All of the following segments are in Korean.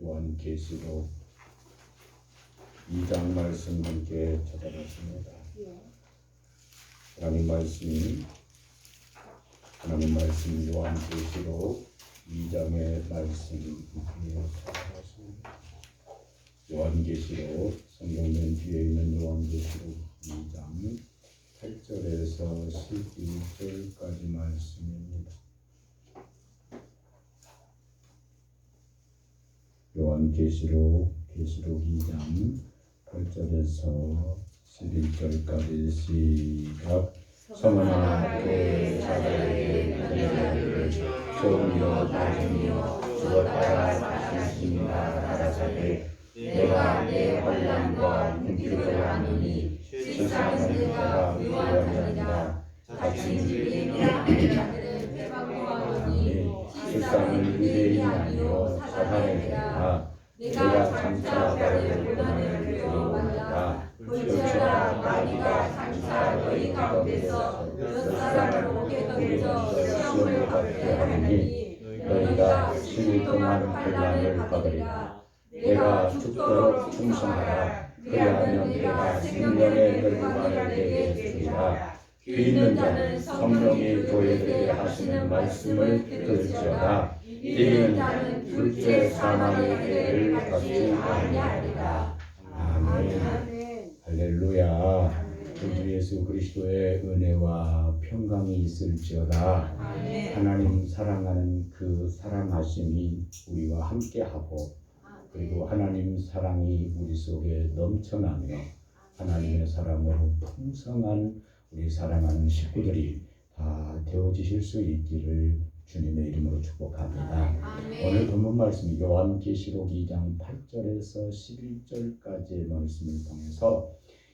요한계시록 2장 말씀 함께 찾아봤습니다. 하나님 말씀 요한계시록 2장의 말씀 함께 찾아봤습니다. 요한계시록 성경맨 뒤에 있는 요한계시록 2장 8절에서 11절까지 말씀입니다. 요한계시록 2장 8절에서 11절까지 시작. 성은아 교회 자들에게 보내기를 처음이요 나중이요 주었다가 다시니라 가라사대 내가 내 환난과 궁핍을 아노니 세상은 내가 위로하느니라. 같이 유대인이라 자들을 배반하노니 세상은 유대인이 아니요 사탄에게라. 내가 장차 너를 고난을 두려워하라. 볼지어다 마귀가 장차 너희 가운데서 몇 사람을 목에 던져 시험을 받게 하느니 너희가 7일 동안 환난을 받으리라. 내가 죽도록 충성하라. 그리하면 내가 생명의 멸류관을 내게 주리라. 귀 있는 자는 성령이 교회들에게 하시는 말씀을 들을지어다. 귀 있는 자는 둘째 사망의 해를 받지 아니하리라. 아멘. 할렐루야. 우리 예수 그리스도의 은혜와 평강이 있을지어다. 하나님 사랑하는 그 사랑하심이 우리와 함께하고 그리고 하나님 사랑이 우리 속에 넘쳐나며 하나님의 사랑으로 풍성한 우리 사랑하는 식구들이 다 되어지실 수 있기를 주님의 이름으로 축복합니다. 오늘 본문 말씀 요한계시록 2장 8절에서 11절까지의 말씀을 통해서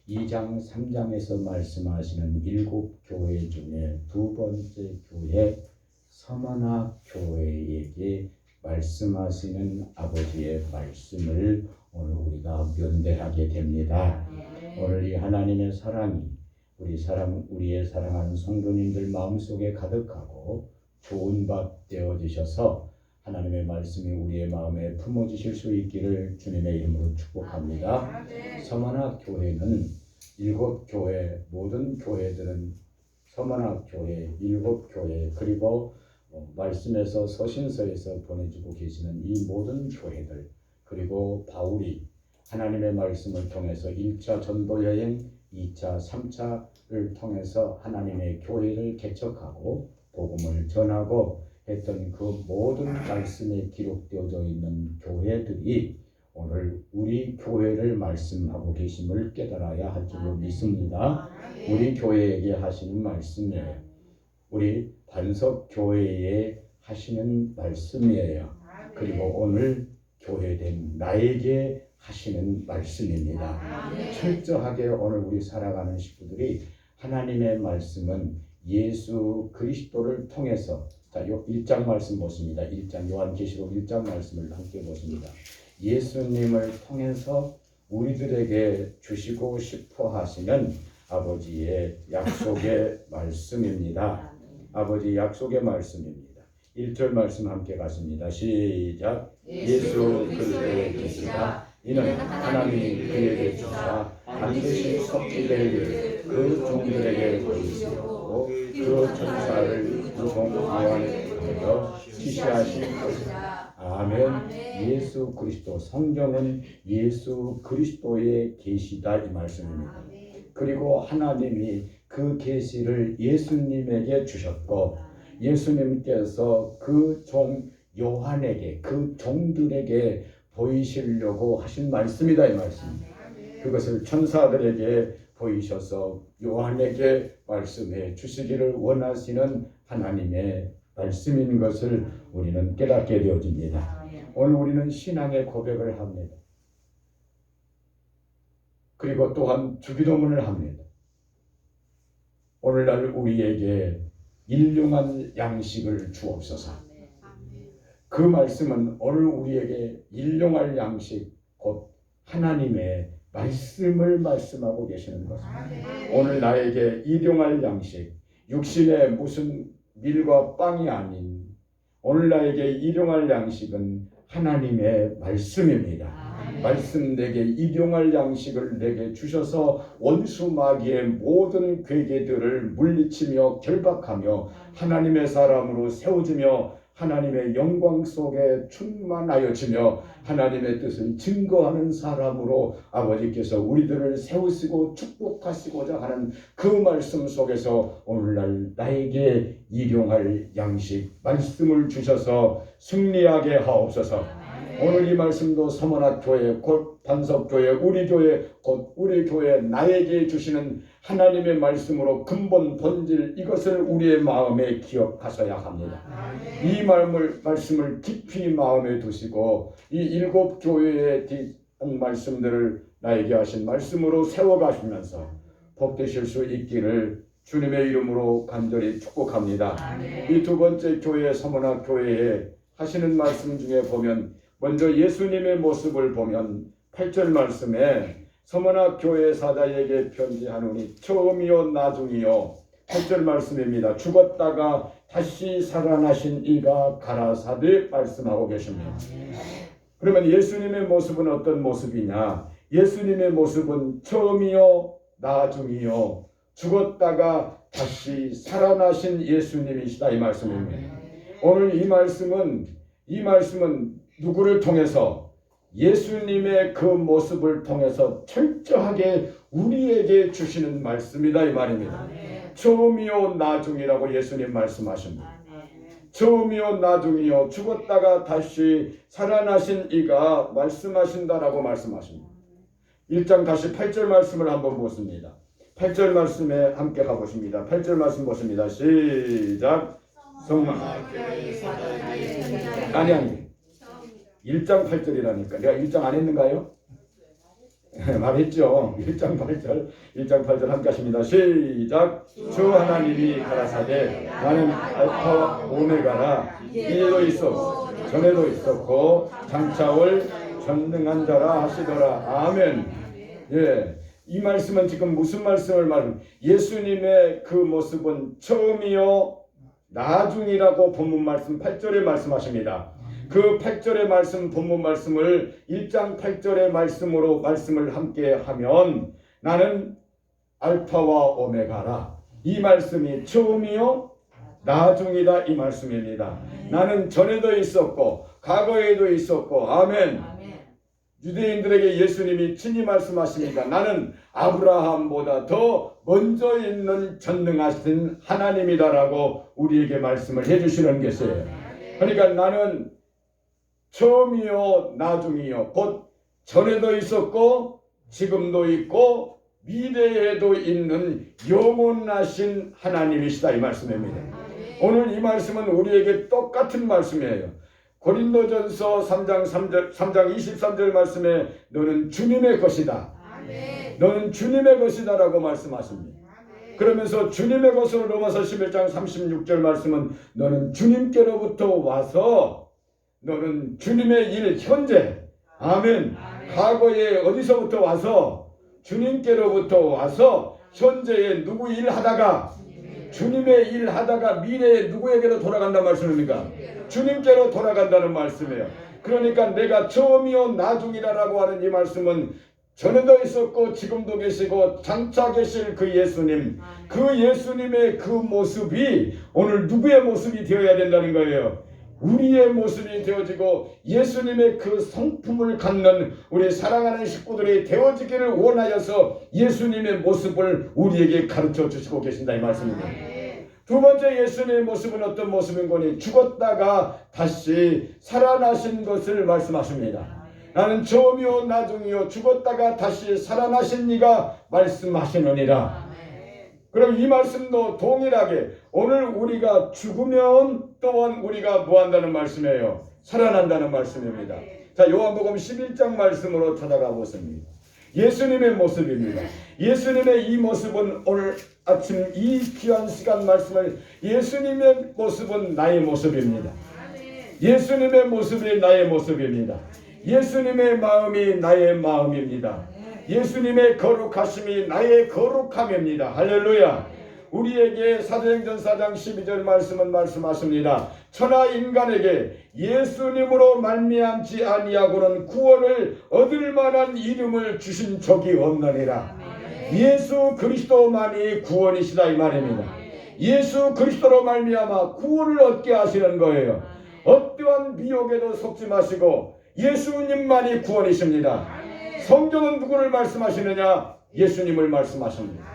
2장 3장에서 말씀하시는 7교회 중에 두 번째 교회 서머나 교회에게 말씀하시는 아버지의 말씀을 오늘 우리가 면대하게 됩니다. 오늘 이 하나님의 사랑이 우리의 사랑하는 성도님들 마음속에 가득하고 좋은 밥 되어지셔서 하나님의 말씀이 우리의 마음에 품어지실 수 있기를 주님의 이름으로 축복합니다. 서머나 교회는 7교회, 모든 교회들은 서머나 교회, 7교회, 그리고 말씀에서 서신서에서 보내주고 계시는 이 모든 교회들, 그리고 바울이 하나님의 말씀을 통해서 1차 전도여행, 2차, 3차를 통해서 하나님의 교회를 개척하고 복음을 전하고 했던 그 모든 말씀에 기록되어져 있는 교회들이 오늘 우리 교회를 말씀하고 계심을 깨달아야 할 줄로 믿습니다. 우리 교회에게 하시는 말씀이에요. 우리 반석교회에 하시는 말씀이에요. 그리고 오늘 교회된 나에게 하시는 말씀입니다. 철저하게 오늘 우리 살아가는 식구들이 하나님의 말씀은 예수 그리스도를 통해서 자, 1장 말씀 보십니다. 1장 요한계시록 1장 말씀을 함께 보십니다. 예수님을 통해서 우리들에게 주시고 싶어 하시는 아버지의 약속의 말씀입니다. 아버지 약속의 말씀입니다. 1절 말씀 함께 가십니다. 시작. 예수 그리스도의 계시가 이는 하나님이 그에게 주사 반드시 섭지될 일을 그 종들에게 보이시고 그 천사를 유성 요한에 보내어 지시하신 것이다. 아멘. 예수 그리스도 성경은 예수 그리스도의 계시다 이 말씀입니다. 그리고 하나님이 그 계시를 예수님에게 주셨고 예수님께서 그 종 요한에게 그 종들에게 보이시려고 하신 말씀이다 이 말씀입니다. 그것을 천사들에게 보이셔서 요한에게 말씀해 주시기를 원하시는 하나님의 말씀인 것을 우리는 깨닫게 되어집니다. 오늘 우리는 신앙의 고백을 합니다. 그리고 또한 주기도문을 합니다. 오늘날 우리에게 일용할 양식을 주옵소서. 그 말씀은 오늘 우리에게 일용할 양식 곧 하나님의 말씀을 말씀하고 계시는 것입니다. 오늘 나에게 일용할 양식, 육신의 무슨 밀과 빵이 아닌 오늘 나에게 일용할 양식은 하나님의 말씀입니다. 말씀 내게 일용할 양식을 내게 주셔서 원수 마귀의 모든 괴계들을 물리치며 결박하며 하나님의 사람으로 세워주며 하나님의 영광 속에 충만하여지며 하나님의 뜻을 증거하는 사람으로 아버지께서 우리들을 세우시고 축복하시고자 하는 그 말씀 속에서 오늘날 나에게 일용할 양식 말씀을 주셔서 승리하게 하옵소서. 오늘 이 말씀도 서문학교회 곧 반석교회 우리 교회 곧 우리 교회 나에게 주시는 하나님의 말씀으로 근본 본질 이것을 우리의 마음에 기억하셔야 합니다. 이 말씀을 깊이 마음에 두시고 이 일곱 교회에 대한 말씀들을 나에게 하신 말씀으로 세워가시면서 복되실 수 있기를 주님의 이름으로 간절히 축복합니다. 이 두 번째 교회 서문학교회에 하시는 말씀 중에 보면 먼저 예수님의 모습을 보면 8절 말씀에 서문학 교회 사자에게 편지하노니 처음이요 나중이요 8절 말씀입니다. 죽었다가 다시 살아나신 이가 가라사대 말씀하고 계십니다. 그러면 예수님의 모습은 어떤 모습이냐? 예수님의 모습은 처음이요 나중이요 죽었다가 다시 살아나신 예수님이시다 이 말씀입니다. 오늘 이 말씀은 누구를 통해서 예수님의 그 모습을 통해서 철저하게 우리에게 주시는 말씀이다 이 말입니다. 처음이요 나중이라고 예수님 말씀하십니다. 처음이요 나중이요 죽었다가 다시 살아나신 이가 말씀하신다라고 말씀하십니다. 1장 다시 8절 말씀을 한번 보십니다. 8절 말씀에 함께 가보십니다. 8절 말씀 보십니다. 시작. 아니 1장 8절이라니까. 내가 1장 안 했는가요? 말했죠. 1장 8절 함께 하십니다. 시작. 주 하나님이 가라사대 나는 알파와 오메가라 이에도 있었고 전에도 있었고 장차 올 전능한 자라 하시더라. 아멘. 예, 이 말씀은 지금 무슨 말씀을 말합니까? 예수님의 그 모습은 처음이요 나중이라고 본문 말씀 8절에 말씀하십니다. 그 8절의 말씀 본문 말씀을 1장 8절의 말씀으로 말씀을 함께 하면 나는 알파와 오메가라 이 말씀이 처음이요 나중이다 이 말씀입니다. 나는 전에도 있었고 과거에도 있었고 아멘. 유대인들에게 예수님이 친히 말씀하십니다. 나는 아브라함보다 더 먼저 있는 전능하신 하나님이다라고 우리에게 말씀을 해주시는 것이에요. 그러니까 나는 처음이요 나중이요 곧 전에도 있었고 지금도 있고 미래에도 있는 영원하신 하나님이시다 이 말씀입니다. 오늘 이 말씀은 우리에게 똑같은 말씀이에요. 고린도전서 3장 23절 말씀에 너는 주님의 것이다. 너는 주님의 것이다 라고 말씀하십니다. 그러면서 주님의 것으로 로마서 11장 36절 말씀은 너는 주님께로부터 와서 너는 주님의 일 현재 아멘. 과거에 어디서부터 와서 주님께로부터 와서 현재에 누구 일 하다가 주님의 일 하다가 미래에 누구에게로 돌아간다는 말씀입니까? 주님께로 돌아간다는 말씀이에요. 그러니까 내가 처음이요 나중이라고 하는 이 말씀은 전에도 있었고 지금도 계시고 장차 계실 그 예수님, 그 예수님의 그 모습이 오늘 누구의 모습이 되어야 된다는 거예요. 우리의 모습이 되어지고 예수님의 그 성품을 갖는 우리 사랑하는 식구들이 되어지기를 원하여서 예수님의 모습을 우리에게 가르쳐 주시고 계신다 이 말씀입니다. 두 번째 예수님의 모습은 어떤 모습인 거니? 죽었다가 다시 살아나신 것을 말씀하십니다. 나는 처음이요 나중이요 죽었다가 다시 살아나신 이가 말씀하시느니라. 그럼 이 말씀도 동일하게 오늘 우리가 죽으면 또한 우리가 뭐 한다는 말씀이에요? 살아난다는 말씀입니다. 자, 요한복음 11장 말씀으로 찾아가 보십니다. 예수님의 모습입니다. 예수님의 이 모습은 오늘 아침 이 귀한 시간 말씀을 예수님의 모습은 나의 모습입니다. 예수님의 모습이 나의 모습입니다. 예수님의 마음이 나의 마음입니다. 예수님의 거룩하심이 나의 거룩함입니다. 할렐루야. 우리에게 사도행전 4장 12절 말씀은 말씀하십니다. 천하 인간에게 예수님으로 말미암지 아니하고는 구원을 얻을 만한 이름을 주신 적이 없느니라. 예수 그리스도만이 구원이시다 이 말입니다. 예수 그리스도로 말미암아 구원을 얻게 하시는 거예요. 어떠한 미혹에도 속지 마시고 예수님만이 구원이십니다. 성경은 누구를 말씀하시느냐? 예수님을 말씀하십니다.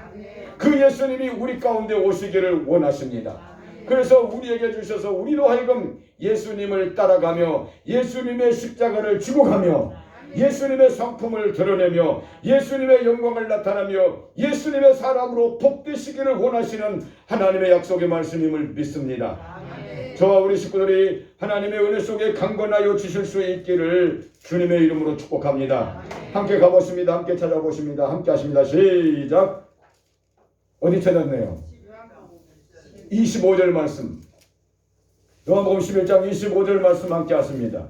그 예수님이 우리 가운데 오시기를 원하십니다. 그래서 우리에게 주셔서 우리로 하여금 예수님을 따라가며 예수님의 십자가를 지고 가며 예수님의 성품을 드러내며 예수님의 영광을 나타내며 예수님의 사람으로 복되시기를 원하시는 하나님의 약속의 말씀임을 믿습니다. 저와 우리 식구들이 하나님의 은혜 속에 강건하여 지실 수 있기를 주님의 이름으로 축복합니다. 함께 가보십니다. 함께 찾아보십니다. 함께 하십니다. 시작. 어디 찾았네요? 25절 말씀. 요한복음 11장 25절 말씀 함께 하십니다.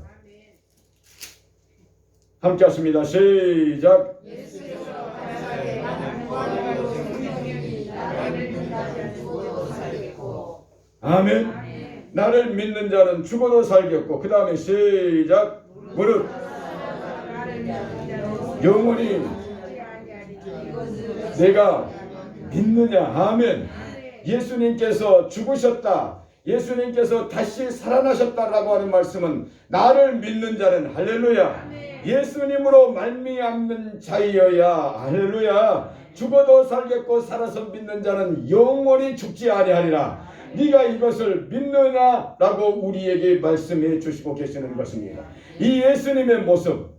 함께 하십니다. 시작. 아멘. 나를 믿는 자는 죽어도 살겠고, 그 다음에 시작. 무릇 영원히 내가 믿느냐. 아멘. 예수님께서 죽으셨다, 예수님께서 다시 살아나셨다라고 하는 말씀은 나를 믿는 자는 할렐루야 예수님으로 말미암는 자이어야 할렐루야 죽어도 살겠고 살아서 믿는 자는 영원히 죽지 아니하리라. 네가 이것을 믿느냐라고 우리에게 말씀해 주시고 계시는 것입니다. 이 예수님의 모습,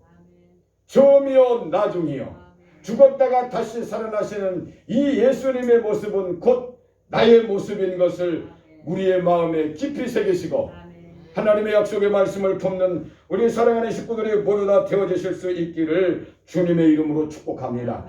처음이요 나중이요 죽었다가 다시 살아나시는 이 예수님의 모습은 곧 나의 모습인 것을 우리의 마음에 깊이 새기시고 하나님의 약속의 말씀을 품는 우리 사랑하는 식구들이 모두 다 되어주실 수 있기를 주님의 이름으로 축복합니다.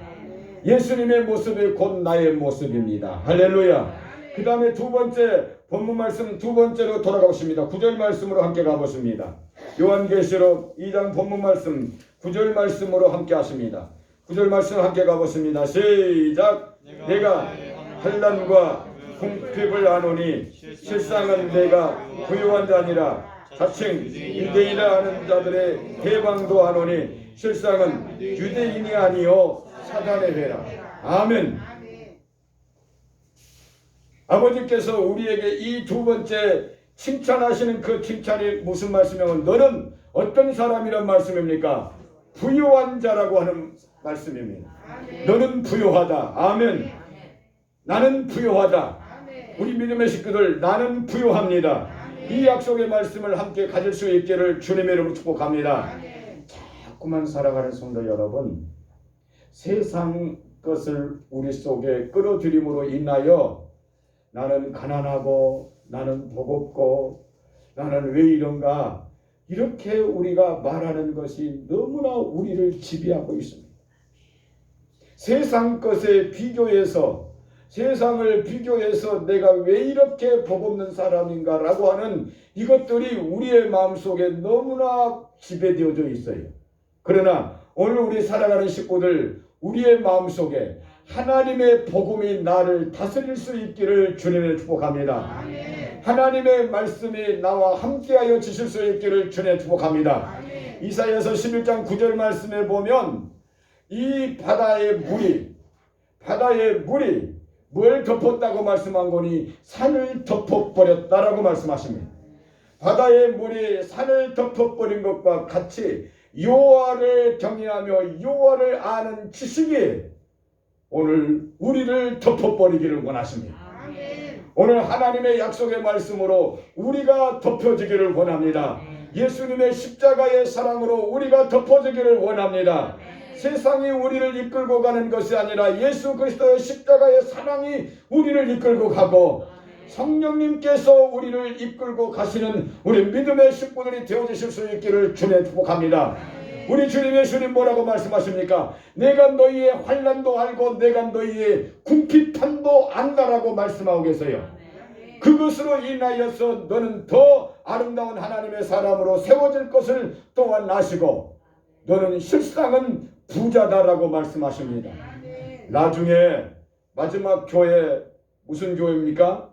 예수님의 모습이 곧 나의 모습입니다. 할렐루야. 그 다음에 두 번째 본문 말씀 두 번째로 돌아가십니다. 9절 말씀으로 함께 가보십니다. 요한계시록 2장 본문 말씀 9절 말씀으로 함께 하십니다. 9절 말씀 함께 가보십니다. 시작. 내가 환난과 궁핍을 아노니 실상은 내가 부유한 자니라. 자칭 유대인이라 하는 자들의 해방도 아노니 실상은 유대인이 아니요 사단의 회라. 아멘. 아버지께서 우리에게 이 두 번째 칭찬하시는 그 칭찬이 무슨 말씀이냐면 너는 어떤 사람이란 말씀입니까? 부유한 자라고 하는 말씀입니다. 너는 부유하다. 아멘. 나는 부유하다. 우리 믿음의 식구들 나는 부유합니다. 이 약속의 말씀을 함께 가질 수 있기를 주님의 이름으로 축복합니다. 자꾸만 살아가는 성도 여러분, 세상 것을 우리 속에 끌어들임으로 인하여 나는 가난하고 나는 버겁고 나는 왜 이런가 이렇게 우리가 말하는 것이 너무나 우리를 지배하고 있습니다. 세상 것에 비교해서 세상을 비교해서 내가 왜 이렇게 버겁는 사람인가 라고 하는 이것들이 우리의 마음속에 너무나 지배되어져 있어요. 그러나 오늘 우리 살아가는 식구들 우리의 마음속에 하나님의 복음이 나를 다스릴 수 있기를 주님의 축복합니다. 아멘. 하나님의 말씀이 나와 함께하여 주실 수 있기를 주님의 축복합니다. 아멘. 이사야서 11장 9절 말씀에 보면 이 바다의 물이 뭘 덮었다고 말씀한 거니 산을 덮어버렸다라고 말씀하십니다. 바다의 물이 산을 덮어버린 것과 같이 여호와를 경외하며 여호와를 아는 지식이 오늘 우리를 덮어버리기를 원하십니다. 오늘 하나님의 약속의 말씀으로 우리가 덮여지기를 원합니다. 예수님의 십자가의 사랑으로 우리가 덮어지기를 원합니다. 세상이 우리를 이끌고 가는 것이 아니라 예수 그리스도의 십자가의 사랑이 우리를 이끌고 가고 성령님께서 우리를 이끌고 가시는 우리 믿음의 식구들이 되어주실 수 있기를 주님 축복합니다. 우리 주님 예수님 뭐라고 말씀하십니까? 내가 너희의 환난도 알고 내가 너희의 궁핍함도 안다라고 말씀하고 계세요. 그것으로 인하여서 너는 더 아름다운 하나님의 사람으로 세워질 것을 또한 아시고 너는 실상은 부자다라고 말씀하십니다. 나중에 마지막 교회 무슨 교회입니까?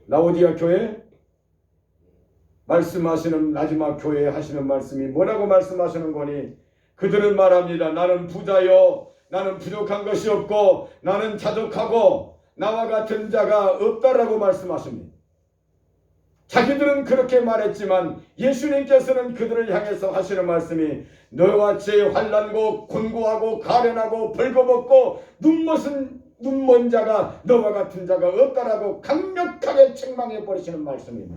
라오디아 교회? 말씀하시는 마지막 교회에 하시는 말씀이 뭐라고 말씀하시는 거니? 그들은 말합니다. 나는 부자요, 나는 부족한 것이 없고 나는 자족하고 나와 같은 자가 없다라고 말씀하십니다. 자기들은 그렇게 말했지만 예수님께서는 그들을 향해서 하시는 말씀이 너와 제 환난고 곤고하고 가련하고 벌거벗고 눈먼 자가 너와 같은 자가 없다라고 강력하게 책망해 버리시는 말씀입니다.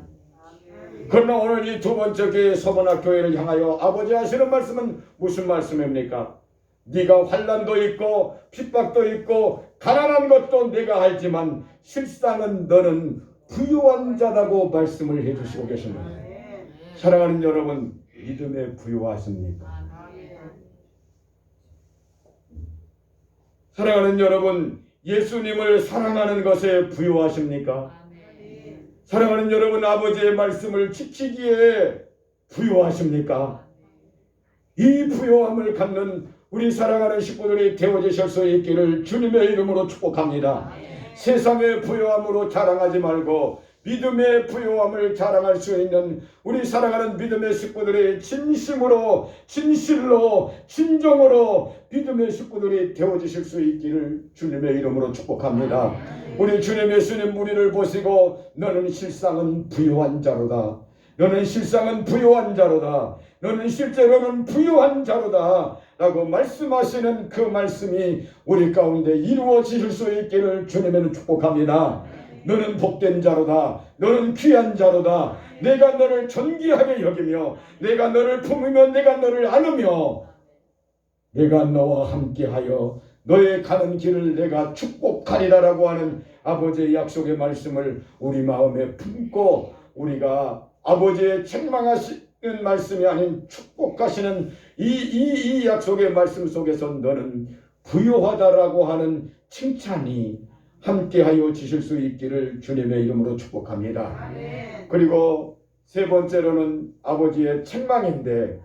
그러나 오늘 이 두 번째 교회 서문학교회를 향하여 아버지 하시는 말씀은 무슨 말씀입니까? 네가 환난도 있고 핍박도 있고 가난한 것도 내가 알지만 실상은 너는 부유한 자라고 말씀을 해주시고 계십니다. 사랑하는 여러분, 믿음에 부유하십니까? 사랑하는 여러분, 예수님을 사랑하는 것에 부유하십니까? 사랑하는 여러분, 아버지의 말씀을 지키기에 부유하십니까? 이 부유함을 갖는 우리 사랑하는 식구들이 되어주실 수 있기를 주님의 이름으로 축복합니다. 세상의 부유함으로 자랑하지 말고 믿음의 부유함을 자랑할 수 있는 우리 사랑하는 믿음의 식구들이 진심으로 진실로 진정으로 믿음의 식구들이 되어주실 수 있기를 주님의 이름으로 축복합니다. 우리 주님 예수님 우리를 보시고 너는 실상은 부유한 자로다. 너는 실상은 부유한 자로다. 너는 실제로는 부유한 자로다 라고 말씀하시는 그 말씀이 우리 가운데 이루어질 수 있기를 주님을 축복합니다. 너는 복된 자로다. 너는 귀한 자로다. 내가 너를 존귀하게 여기며 내가 너를 품으며 내가 너를 안으며 내가 너와 함께하여 너의 가는 길을 내가 축복하리라 라고 하는 아버지의 약속의 말씀을 우리 마음에 품고 우리가 아버지의 책망하시는 말씀이 아닌 축복하시는 이 약속의 말씀 속에서 너는 부유하다라고 하는 칭찬이 함께하여 주실 수 있기를 주님의 이름으로 축복합니다. 그리고 세 번째로는 아버지의 책망인데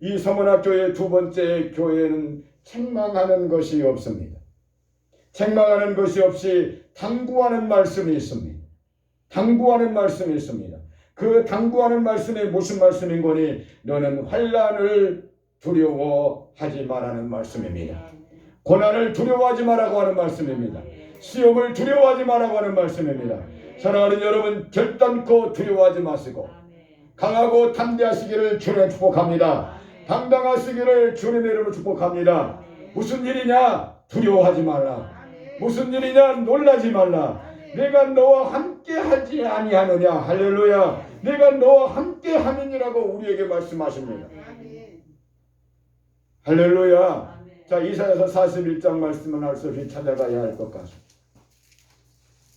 이 서문학교의 두 번째 교회는 책망하는 것이 없습니다. 책망하는 것이 없이 당부하는 말씀이 있습니다. 당부하는 말씀이 있습니다. 그 당부하는 말씀이 무슨 말씀인 거니? 너는 환난을 두려워하지 말라는 말씀입니다. 고난을 두려워하지 말라고 하는 말씀입니다. 시험을 두려워하지 말라고 하는 말씀입니다. 사랑하는 여러분, 결단코 두려워하지 마시고 강하고 담대하시기를 주님의 축복합니다. 당당하시기를 주님의 이름으로 축복합니다. 무슨 일이냐? 두려워하지 말라. 무슨 일이냐? 놀라지 말라. 내가 너와 함께 하지 아니하느냐. 할렐루야. 내가 너와 함께 하느니라고 우리에게 말씀하십니다. 할렐루야. 자, 이사야서 41장 말씀은 할 수 없이 찾아가야 할 것 같습니다.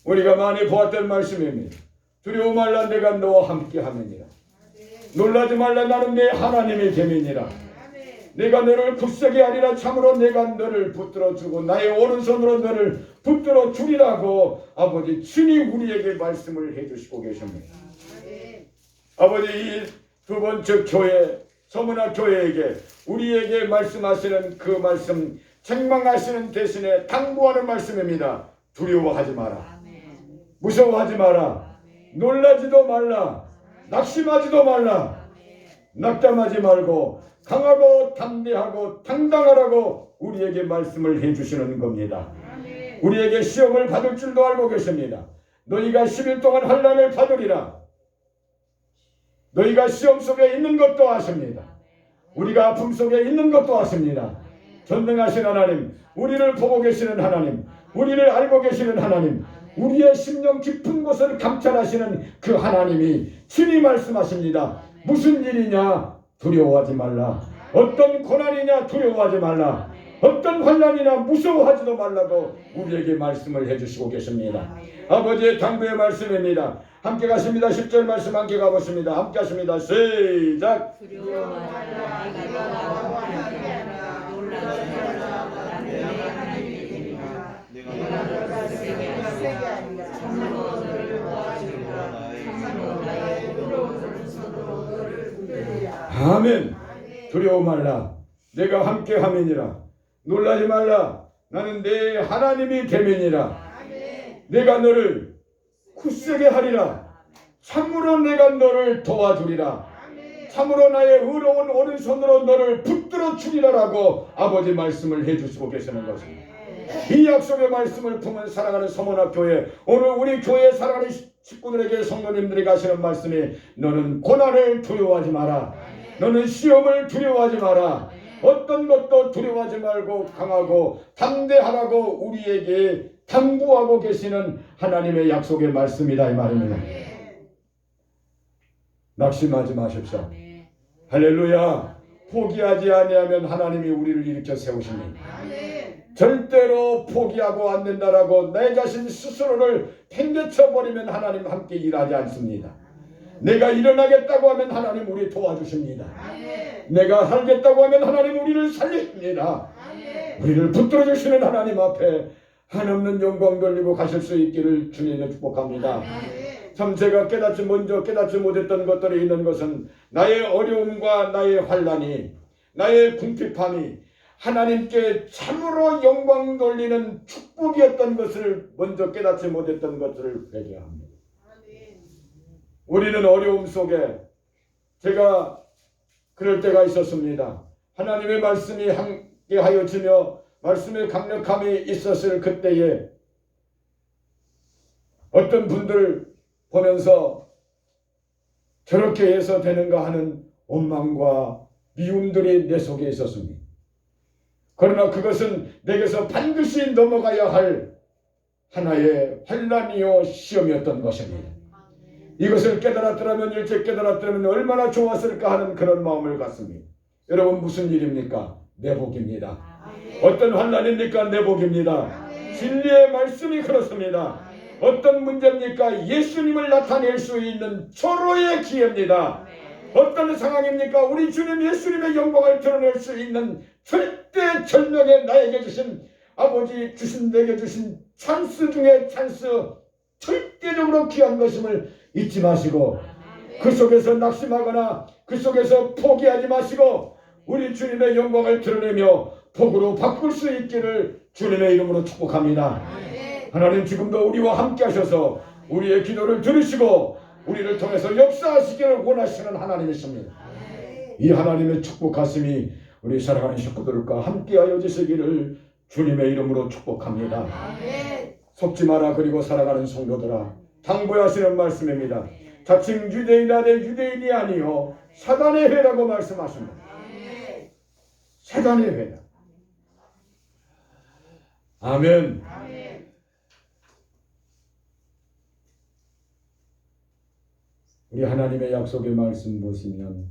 우리가 많이 보았던 말씀입니다. 두려워 말라. 내가 너와 함께 하느니라. 놀라지 말라. 나는 내 하나님의 됨이니라. 내가 너를 굳세게 하리라. 참으로 내가 너를 붙들어 주고 나의 오른손으로 너를 붙들어 주리라고 아버지 친히 우리에게 말씀을 해주시고 계십니다. 아버지, 이 두 번째 교회 서문학 교회에게 우리에게 말씀하시는 그 말씀, 책망하시는 대신에 당부하는 말씀입니다. 두려워하지 마라. 무서워하지 마라. 놀라지도 말라. 낙심하지도 말라. 낙담하지 말고 강하고 담대하고 당당하라고 우리에게 말씀을 해주시는 겁니다. 우리에게 시험을 받을 줄도 알고 계십니다. 너희가 10일 동안 환난을 받으리라. 너희가 시험 속에 있는 것도 아십니다. 우리가 아픔 속에 있는 것도 아십니다. 전능하신 하나님, 우리를 보고 계시는 하나님, 우리를 알고 계시는 하나님, 우리의 심령 깊은 곳을 감찰하시는 그 하나님이 친히 말씀하십니다. 무슨 일이냐? 두려워하지 말라. 어떤 고난이냐? 두려워하지 말라. 어떤 환난이나 무서워하지도 말라고 우리에게 말씀을 해주시고 계십니다. 아버지의 당부의 말씀입니다. 함께 가십니다. 10절 말씀 함께 가보십니다. 함께 하십니다. 시작. 아멘. 두려워 말라. 내가 함께 함이니라. 놀라지 말라. 나는 내 하나님이 됨이니라. 내가 너를 굳세게 하리라. 참으로 내가 너를 도와주리라. 참으로 나의 의로운 오른손으로 너를 붙들어 주리라라고 아버지 말씀을 해주시고 계시는 것입니다. 이 약속의 말씀을 품은 사랑하는 서문학교회, 오늘 우리 교회에 사랑하는 식구들에게 성도님들에게 하시는 말씀이 너는 고난을 두려워하지 마라. 너는 시험을 두려워하지 마라. 어떤 것도 두려워하지 말고 강하고 담대하라고 우리에게 당부하고 계시는 하나님의 약속의 말씀이다 이 말입니다. 낙심하지 마십시오. 할렐루야. 포기하지 아니하면 하나님이 우리를 일으켜 세우십니다. 절대로 포기하고 안 된다라고 내 자신 스스로를 팽개쳐 버리면 하나님 함께 일하지 않습니다. 내가 일어나겠다고 하면 하나님 우리 도와주십니다. 내가 살겠다고 하면 하나님 우리를 살리십니다. 우리를 붙들어 주시는 하나님 앞에 한없는 영광 돌리고 가실 수 있기를 주님을 축복합니다. 참 제가 먼저 깨닫지 못했던 것들이 있는 것은 나의 어려움과 나의 환난이, 나의 궁핍함이 하나님께 참으로 영광 돌리는 축복이었던 것을 먼저 깨닫지 못했던 것을 회개합니다. 우리는 어려움 속에 제가 그럴 때가 있었습니다. 하나님의 말씀이 함께하여 주며 말씀의 강력함이 있었을 그때에 어떤 분들 보면서 저렇게 해서 되는가 하는 원망과 미움들이 내 속에 있었습니다. 그러나 그것은 내게서 반드시 넘어가야 할 하나의 환난이요 시험이었던 것입니다. 이것을 깨달았더라면, 일찍 깨달았더라면 얼마나 좋았을까 하는 그런 마음을 갖습니다. 여러분, 무슨 일입니까? 내 복입니다. 어떤 환난입니까? 내 복입니다. 진리의 말씀이 그렇습니다. 어떤 문제입니까? 예수님을 나타낼 수 있는 초로의 기회입니다. 어떤 상황입니까? 우리 주님 예수님의 영광을 드러낼 수 있는 절대절명의 나에게 주신 아버지 주신 내게 주신 찬스 중에 찬스, 절대적으로 귀한 것임을 잊지 마시고 그 속에서 낙심하거나 그 속에서 포기하지 마시고 우리 주님의 영광을 드러내며 복으로 바꿀 수 있기를 주님의 이름으로 축복합니다. 하나님 지금도 우리와 함께 하셔서 우리의 기도를 들으시고 우리를 통해서 역사하시기를 원하시는 하나님이십니다. 이 하나님의 축복하심이 우리 사랑하는 식구들과 함께하여 주시기를 주님의 이름으로 축복합니다. 속지 마라. 그리고 사랑하는 성도들아, 당부하시는 말씀입니다. 자칭 유대인아 내 유대인이 아니요 사단의 회라고 말씀하십니다. 사단의 회다. 아멘. 우리 하나님의 약속의 말씀 보시면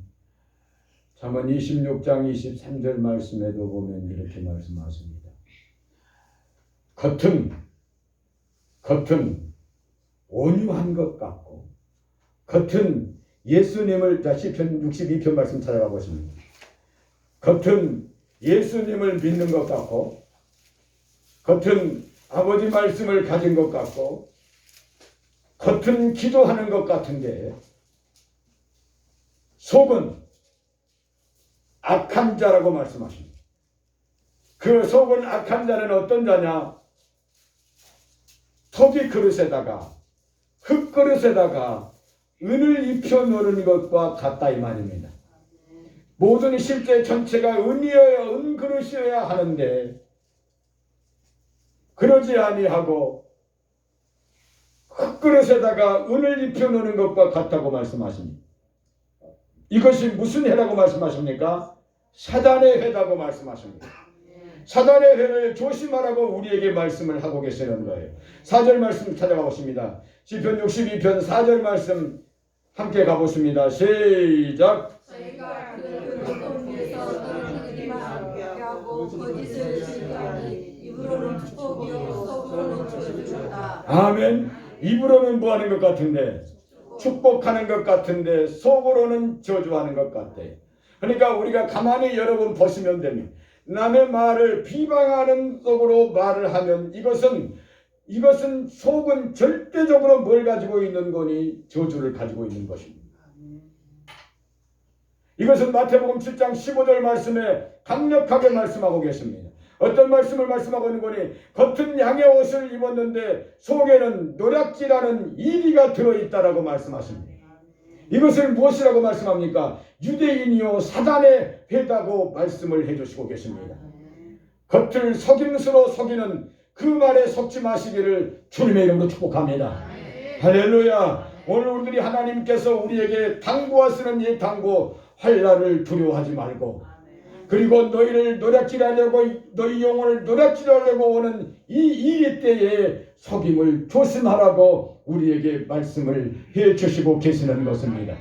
잠언 26장 23절 말씀에도 보면 이렇게 말씀하십니다. 겉은 온유한 것 같고 겉은 예수님을 시편 62편 말씀 찾아가 보십니다. 겉은 예수님을 믿는 것 같고 겉은 아버지 말씀을 가진 것 같고 겉은 기도하는 것 같은데 속은 악한 자라고 말씀하십니다. 그 속은 악한 자는 어떤 자냐? 토기 그릇에다가 흙 그릇에다가 은을 입혀 놓는 것과 같다 이 말입니다. 모든 실제 전체가 은이어야 은 그릇이어야 하는데 그러지 아니하고 흙 그릇에다가 은을 입혀 놓는 것과 같다고 말씀하십니다. 이것이 무슨 해라고 말씀하십니까? 사단의 회다고 말씀하십니다. 사단의 회를 조심하라고 우리에게 말씀을 하고 계시는 거예요. 4절 말씀 찾아가 보십니다. 시편 62편 4절 말씀 함께 가보십니다. 시작. 저희가 그를 어떤 위에서 떨어뜨리기만 하고 거짓을 시기하니 입으로는 축복이요 속으로는 저주다. 아멘. 입으로는 뭐 하는 것 같은데? 축복하는 것 같은데 속으로는 저주하는 것 같대. 그러니까 우리가 가만히 여러분 보시면 됩니다. 남의 말을 비방하는 속으로 말을 하면 이것은 속은 절대적으로 뭘 가지고 있는 거니? 저주를 가지고 있는 것입니다. 이것은 마태복음 7장 15절 말씀에 강력하게 말씀하고 계십니다. 어떤 말씀을 말씀하고 있는 거니? 겉은 양의 옷을 입었는데 속에는 노략질하는 이리가 들어있다라고 말씀하십니다. 이것을 무엇이라고 말씀합니까? 유대인이요 사단의 회다고 말씀을 해주시고 계십니다. 겉을 속임수로 속이는 그 말에 속지 마시기를 주님의 이름으로 축복합니다. 할렐루야. 오늘 우리들이 하나님께서 우리에게 당부하시는 이 당부, 환난을 두려워하지 말고, 그리고 너희를 노략질하려고, 너희 영혼을 노략질하려고 오는 이 때에 속임을 조심하라고 우리에게 말씀을 해주시고 계시는 것입니다.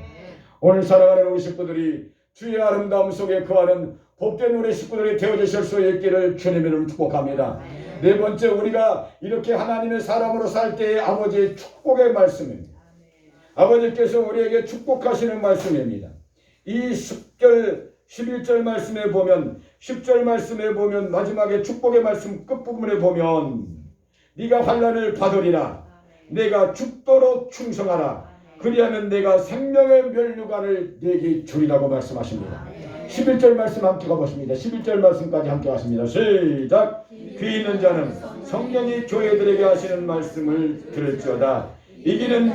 오늘 사랑하는 우리 식구들이 주의 아름다움 속에 거하는 복된 우리 식구들이 되어주실 수 있기를 주님의 이름으로 축복합니다. 네 번째, 우리가 이렇게 하나님의 사람으로 살 때의 아버지의 축복의 말씀입니다. 아버지께서 우리에게 축복하시는 말씀입니다. 이 10절 11절 말씀에 보면, 10절 말씀에 보면, 마지막에 축복의 말씀 끝부분에 보면, 네가 환난을 받으리라, 내가 죽도록 충성하라, 그리하면 내가 생명의 면류관을 내게 주리라고 말씀하십니다. 11절 말씀 함께 가보십니다. 11절 말씀까지 함께 하십니다. 시작. 귀 있는 자는 성령이 교회들에게 하시는 말씀을 들을지어다. 이기는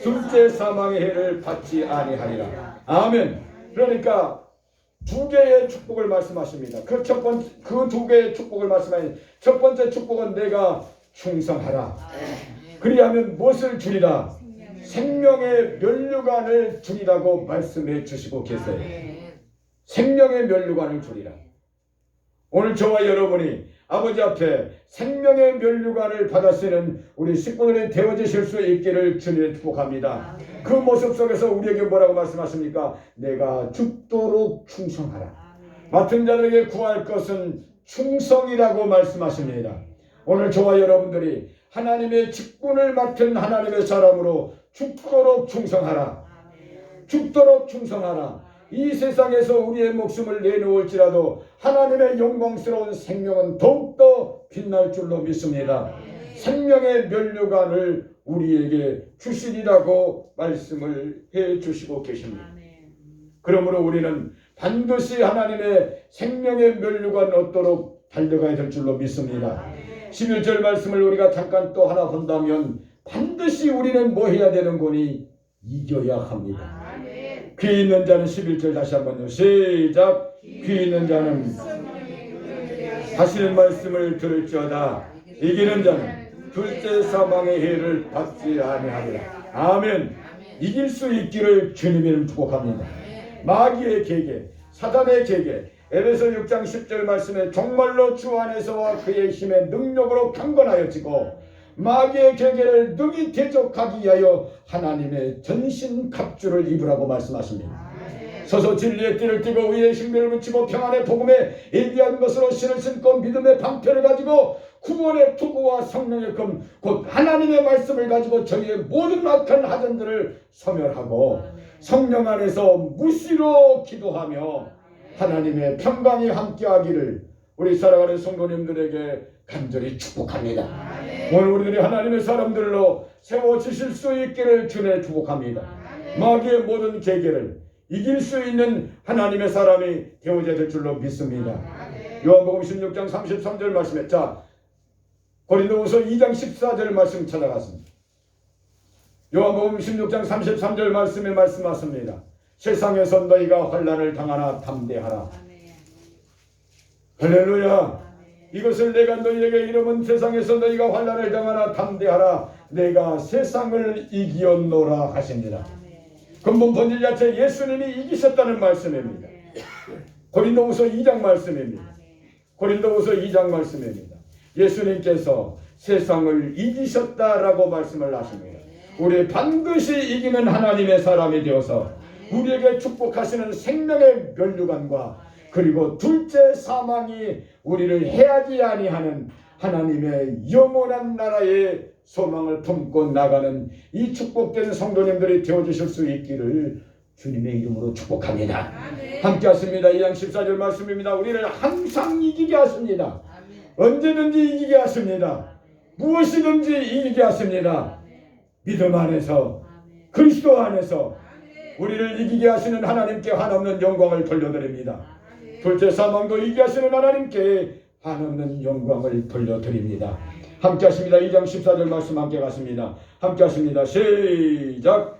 둘째 사망의 해를 받지 아니하리라. 아멘. 그러니까 두 개의 축복을 말씀하십니다. 그 두 개의 축복을 말씀하니, 첫 번째 축복은 내가 충성하라. 그리하면 무엇을 주리라? 생명의 면류관을 주리라고 말씀해 주시고 계세요. 생명의 면류관을 주리라. 오늘 저와 여러분이 아버지 앞에 생명의 면류관을 받아쓰는 우리 식구들이 되어주실 수 있기를 주님의 축복합니다. 그 모습 속에서 우리에게 뭐라고 말씀하십니까? 내가 죽도록 충성하라. 맡은 자들에게 구할 것은 충성이라고 말씀하십니다. 오늘 저와 여러분들이 하나님의 직분을 맡은 하나님의 사람으로 죽도록 충성하라. 죽도록 충성하라. 이 세상에서 우리의 목숨을 내놓을지라도 하나님의 영광스러운 생명은 더욱더 빛날 줄로 믿습니다. 생명의 면류관을 우리에게 주시리라고 말씀을 해 주시고 계십니다. 그러므로 우리는 반드시 하나님의 생명의 면류관 얻도록 달려가야 될 줄로 믿습니다. 11절 말씀을 우리가 잠깐 또 하나 본다면, 반드시 우리는 뭐 해야 되는 거니? 이겨야 합니다. 귀 있는 자는 11절 다시 한번요. 시작. 귀 있는 자는 하시는 말씀을 들을지어다. 이기는 자는 둘째 사망의 해를 받지 아니하리라. 아멘. 이길 수 있기를 주님의 이름 축복합니다. 마귀의 계계, 사단의 계계, 에베소 6장 10절 말씀에 정말로 주 안에서와 그의 힘의 능력으로 강건하여지고 마귀의 계계를 능히 대적하기 위하여 하나님의 전신 갑주를 입으라고 말씀하십니다. 서서 진리의 띠를 띠고 의의 신비를 붙이고 평안의 복음에 예비한 것으로 신을 신고 믿음의 방패를 가지고 구원의 투구와 성령의 금 곧 하나님의 말씀을 가지고 저희의 모든 악한 하전들을 소멸하고 성령 안에서 무시로 기도하며 하나님의 평강이 함께하기를 우리 살아가는 성도님들에게 간절히 축복합니다. 오늘 우리들이 하나님의 사람들로 세워지실 수 있기를 주님의 축복합니다. 마귀의 모든 계계를 이길 수 있는 하나님의 사람이 되어져야 될 줄로 믿습니다. 요한복음 16장 33절 말씀에, 자, 고린도후서 2장 14절 말씀 찾아갔습니다. 요한복음 16장 33절 말씀에 말씀하십니다. 세상에서 너희가 환난을 당하나 담대하라. 할렐루야. 이것을 내가 너희에게 이름은 세상에서 너희가 환난을 당하나 담대하라. 내가 세상을 이기었노라 하십니다. 근본 본질 자체 예수님이 이기셨다는 말씀입니다. 고린도후서 2장 말씀입니다. 고린도후서 2장 말씀입니다. 예수님께서 세상을 이기셨다라고 말씀을 하십니다. 우리 반드시 이기는 하나님의 사람이 되어서 우리에게 축복하시는 생명의 면류관과 그리고 둘째 사망이 우리를 해하지 아니하는 하나님의 영원한 나라의 소망을 품고 나가는 이 축복된 성도님들이 되어주실 수 있기를 주님의 이름으로 축복합니다. 함께 하십니다. 2장 14절 말씀입니다. 우리를 항상 이기게 하십니다. 언제든지 이기게 하십니다. 무엇이든지 이기게 하십니다. 믿음 안에서, 그리스도 안에서 우리를 이기게 하시는 하나님께 한없는 영광을 돌려드립니다. 둘째 사망도 이기게 하시는 하나님께 한없는 영광을 돌려드립니다. 함께 하십니다. 2장 14절 말씀 함께 갔습니다. 함께 하십니다. 시작.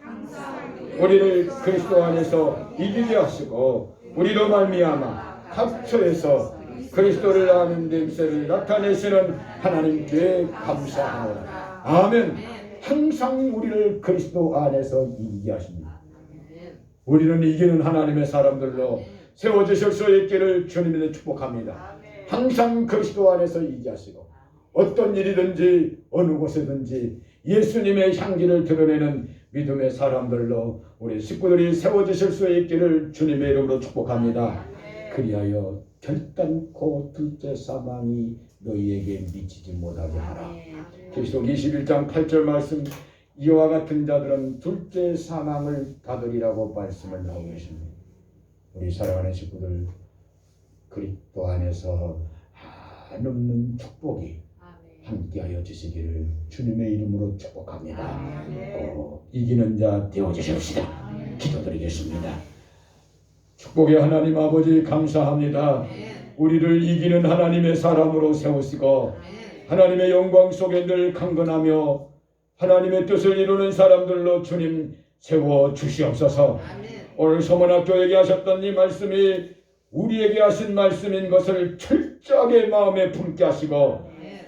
우리를 그리스도 안에서 이기게 하시고 우리로 말미암아 각처에서 그리스도를 아는 냄새를 나타내시는 하나님께 감사하노라. 아멘. 항상 우리를 그리스도 안에서 이기게 하십니다. 우리는 이기는 하나님의 사람들로 세워주실 수 있기를 주님의 축복합니다. 항상 그리스도 안에서 이기게 하시고 어떤 일이든지 어느 곳에든지 예수님의 향기를 드러내는 믿음의 사람들로 우리 식구들이 세워주실 수 있기를 주님의 이름으로 축복합니다. 그리하여 결단코 둘째 사망이 너희에게 미치지 못하게 하라. 계시록 21장 8절 말씀, 이와 같은 자들은 둘째 사망을 받으리라고 말씀을 나오고 계십니다. 우리 사랑하는 식구들, 그리스도 안에서 한없는 축복이 함께하여 주시기를 주님의 이름으로 축복합니다. 이기는 자 되어주십시다. 기도드리겠습니다. 축복의 하나님 아버지 감사합니다. 우리를 이기는 하나님의 사람으로 세우시고 하나님의 영광 속에 늘 강건하며 하나님의 뜻을 이루는 사람들로 주님 세워 주시옵소서. 오늘 서문학교에게 하셨던 이 말씀이 우리에게 하신 말씀인 것을 철저하게 마음에 품게 하시고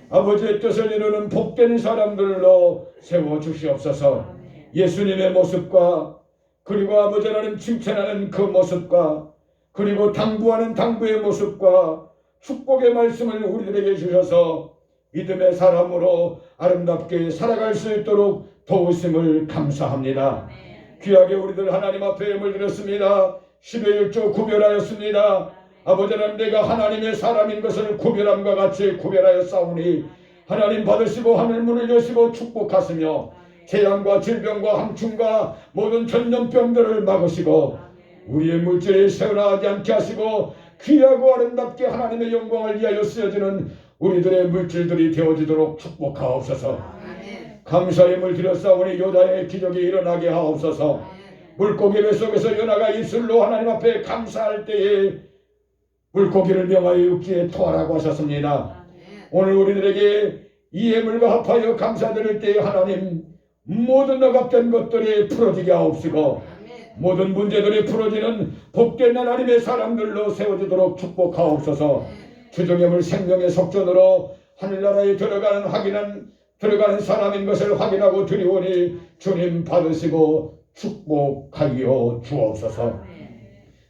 아버지의 뜻을 이루는 복된 사람들로 세워 주시옵소서. 예수님의 모습과 그리고 아버지 하나님 칭찬하는 그 모습과 그리고 당부하는 당부의 모습과 축복의 말씀을 우리들에게 주셔서 믿음의 사람으로 아름답게 살아갈 수 있도록 도우심을 감사합니다. 귀하게 우리들 하나님 앞에 예물 드렸습니다. 10의 1조 구별하였습니다. 아버지 하나님, 내가 하나님의 사람인 것을 구별함과 같이 구별하여 싸우니 하나님 받으시고 하늘 문을 여시고 축복하시며 재앙과 질병과 함충과 모든 전염병들을 막으시고 우리의 물질이 새어나가지 않게 하시고 귀하고 아름답게 하나님의 영광을 위하여 쓰여지는 우리들의 물질들이 되어지도록 축복하옵소서. 감사의 물 드렸사오니 요다의 기적이 일어나게 하옵소서. 물고기 뱃속에서 요나가 입술로 하나님 앞에 감사할 때에 물고기를 명하여 육지에 토하라고 하셨습니다. 오늘 우리들에게 이 예물과 합하여 감사드릴 때에 하나님 모든 억압된 것들이 풀어지게 하옵시고 모든 문제들이 풀어지는 복된 하나님의 사람들로 세워지도록 축복하옵소서. 주정예물 생명의 속전으로 하늘나라에 들어가는 사람인 것을 확인하고 드리오니 주님 받으시고 축복하여 주옵소서.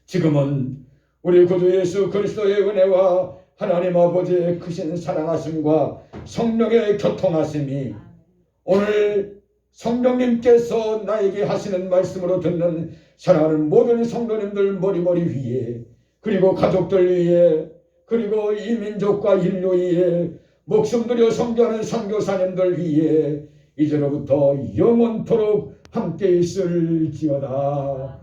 지금은 우리 구주 예수 그리스도의 은혜와 하나님 아버지의 크신 사랑하심과 성령의 교통하심이 오늘 성령님께서 나에게 하시는 말씀으로 듣는 사랑하는 모든 성도님들 머리 위에 그리고 가족들 위에 그리고 이 민족과 인류 위에 목숨 들여 선교하는 선교사님들 위에 이제로부터 영원토록 함께 있을지어다.